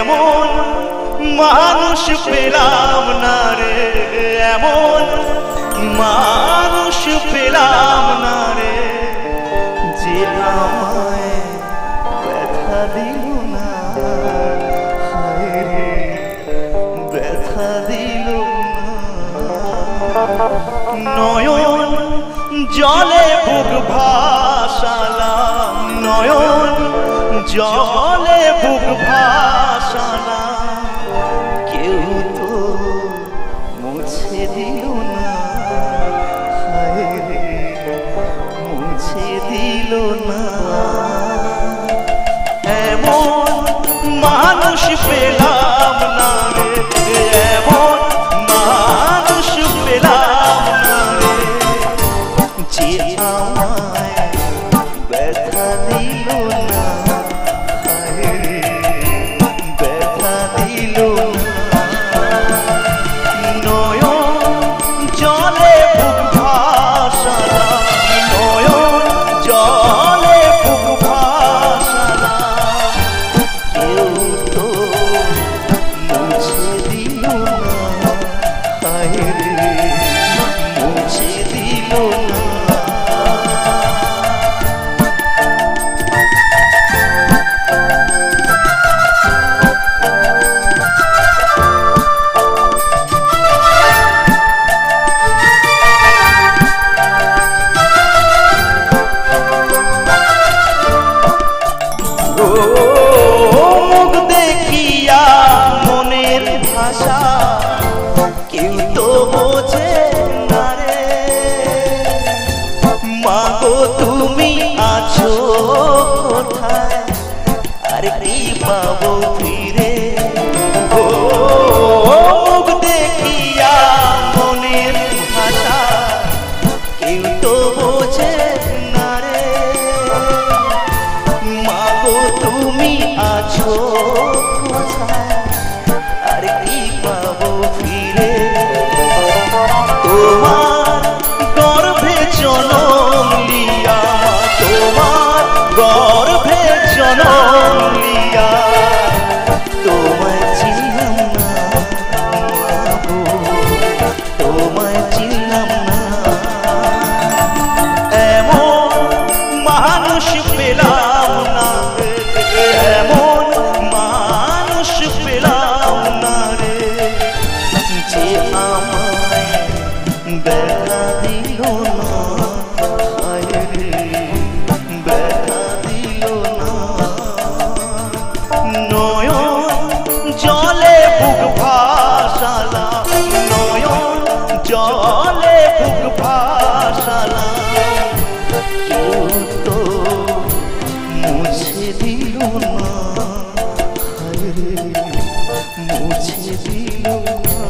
এমন মানুষ পেলাম না রে, এমন মানুষ পেলাম না রে, যে আমায় ব্যথা দিল না, হায় রে ব্যথা দিল না। নয়ন জলে বুক ভাসালাম, নয়ন জলে বুক ভাসালাম, কেউ তো মুছে দিল না, হায় রে মুছে দিল না। এমন মানুষ পেলাম না রে, এমন মানুষ পেলাম না রে, যে আমায় ব্যথা দিল না, হায় রে ব্যথা দিল না। নয়ন জলে বুক ভাসালাম, নয়ন জলে বুক ভাসালাম, কেউ তো মুছে দিল না, হায় রে মুছে দিল না। মুখ দেখিয়া মনের ভাষা কেউ তো বোঝে না রে, মাগো তুমি আছো কোথায়, আর কি পাবো ফিরে। ও মুখ দেখিয়া মনের ভাষা কেউ তো বোঝে না রে, মাগো তুমি আছো কোথায়, আর কি পাবো ফিরে। তোমার গর্ভে জনম লিয়া, তোমার গর্ভে জনম লিয়া, তোমায় চিনলাম না মাগো, তোমায় চিনলাম না। এমন মানুষ পেলাম না রে, এমন মানুষ পেলাম না রে, যে আমায় ব্যথা দিল না, হায় রে ব্যথা দিল না। নয়ন জলে বুক ভাসালাম, নয়ন জলে বুক ভাসালাম, কেউ তো মুছে দিল না, হায় রে মুছে দিল না।